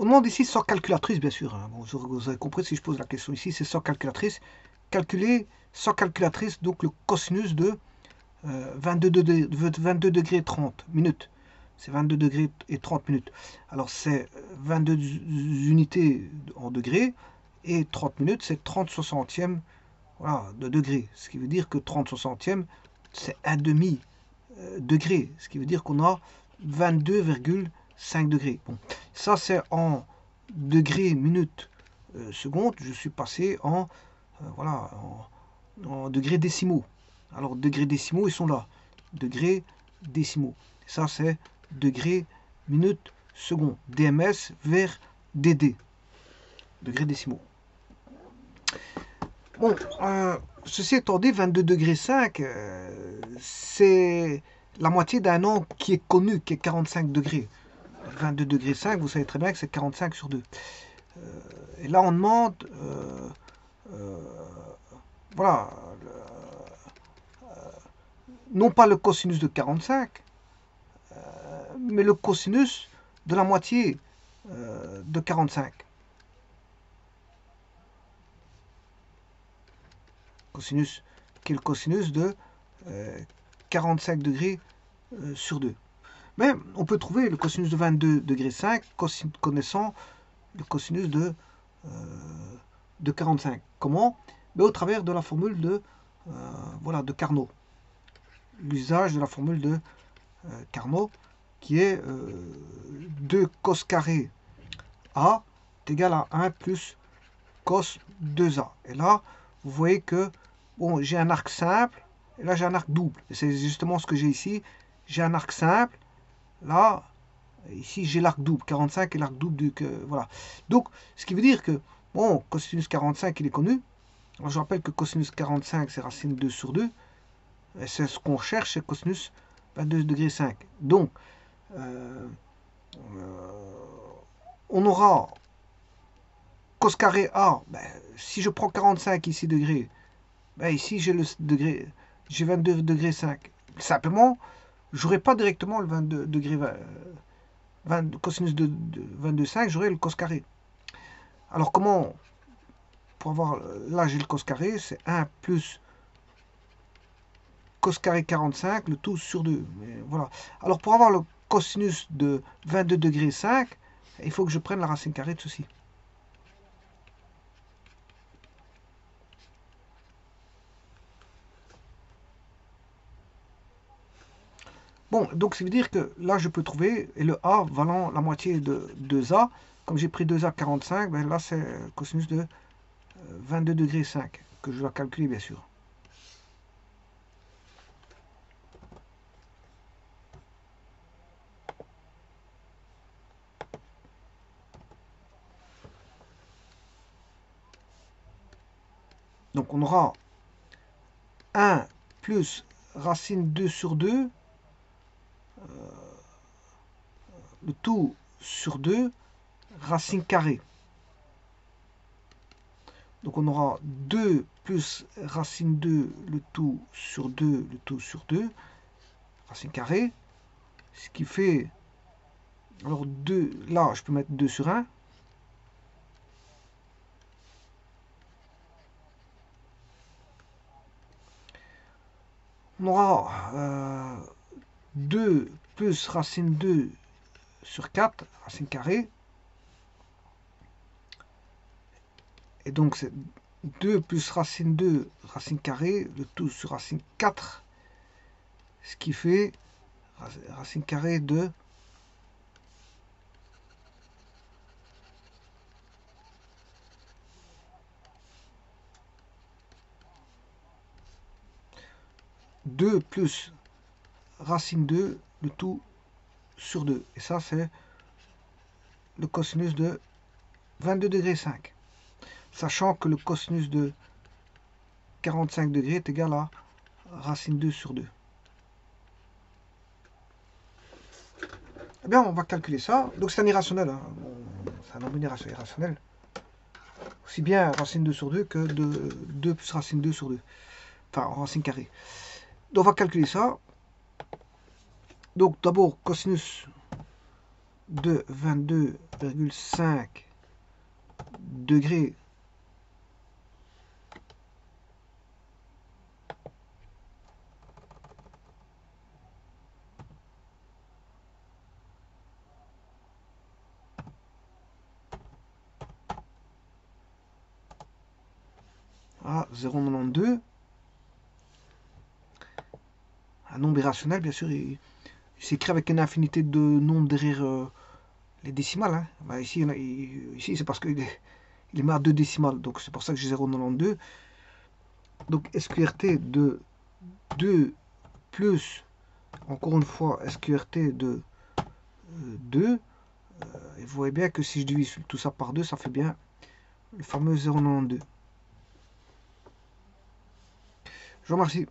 On demande ici sans calculatrice, bien sûr. Hein. Bon, vous avez compris si je pose la question ici, c'est sans calculatrice. Calculer sans calculatrice, donc le cosinus de 22 degrés 30 minutes. C'est 22 degrés et 30 minutes. Alors c'est 22 unités en degrés et 30 minutes, c'est 30 soixantièmes voilà, de degré. Ce qui veut dire que 30 soixantièmes, c'est un demi degré. Ce qui veut dire qu'on a 22,5 degrés. Bon, ça c'est en degrés, minutes, secondes. Je suis passé en, voilà, en degrés décimaux. Alors, degrés décimaux, ils sont là. Degrés décimaux. Ça, c'est degrés, minutes, secondes. DMS vers DD. Degrés décimaux. Bon, ceci étant dit, 22 degrés 5, c'est la moitié d'un an qui est connu, qui est 45 degrés. 22 degrés 5, vous savez très bien que c'est 45 sur 2. Et là, on demande, voilà, non pas le cosinus de 45, mais le cosinus de la moitié de 45. Cosinus, qui est le cosinus de 45 degrés sur 2. Mais on peut trouver le cosinus de 22 degrés 5 connaissant le cosinus de 45. Comment? Mais au travers de la formule de, voilà, de Carnot. L'usage de la formule de Carnot qui est 2 cos carré A est égal à 1 plus cos 2A. Et là, vous voyez que bon, j'ai un arc simple et là j'ai un arc double. Et c'est justement ce que j'ai ici. J'ai un arc simple. Là, ici j'ai l'arc double. 45 et l'arc double du... voilà. Donc, ce qui veut dire que, bon, cosinus 45, il est connu. Alors, je rappelle que cosinus 45, c'est racine 2 sur 2. Et c'est ce qu'on cherche, c'est cosinus 22 degrés 5. Donc, on aura cos carré A. Ben, si je prends 45 ici degrés, ben, ici j'ai le degré, j'ai 22 degrés 5. Simplement, j'aurai pas directement le 22 degrés 20, cosinus de 22,5, j'aurai le cos carré. Alors comment, pour avoir, là j'ai le cos carré, c'est 1 plus cos carré 45, le tout sur 2. Mais voilà. Alors pour avoir le cosinus de 22 degrés 5, il faut que je prenne la racine carrée de ceci. Bon, donc ça veut dire que là je peux trouver, et le A valant la moitié de 2A, comme j'ai pris 2A 45, ben là c'est cosinus de 22 degrés 5, que je dois calculer bien sûr. Donc on aura 1 plus racine 2 sur 2, le tout sur 2, racine carrée. Donc on aura 2 plus racine 2, le tout sur 2, le tout sur 2, racine carrée. Ce qui fait, alors 2, là je peux mettre 2 sur 1. On aura 2 plus racine 2 sur 4, racine carrée. Et donc c'est 2 plus racine 2, racine carrée, le tout sur racine 4, ce qui fait racine carrée de 2 plus racine 2, le tout sur 2. Et ça, c'est le cosinus de 22 degrés 5. Sachant que le cosinus de 45 degrés est égal à racine 2 sur 2. Eh bien, on va calculer ça. Donc, c'est un irrationnel. Hein. C'est un nombre irrationnel. Aussi bien racine 2 sur 2 que 2 plus racine 2 sur 2. Enfin, en racine carrée. Donc, on va calculer ça. Donc, d'abord, cosinus de 22,5 degrés à 0,92. Un nombre irrationnel, bien sûr, il s'écrit avec une infinité de nombres derrière les décimales. Hein. Bah, ici, ici c'est parce qu'il est, il est mis à 2 décimales, donc c'est pour ça que j'ai 0,92. Donc SQRT de 2 plus, encore une fois, SQRT de 2. Et vous voyez bien que si je divise tout ça par 2, ça fait bien le fameux 0,92. Je vous remercie.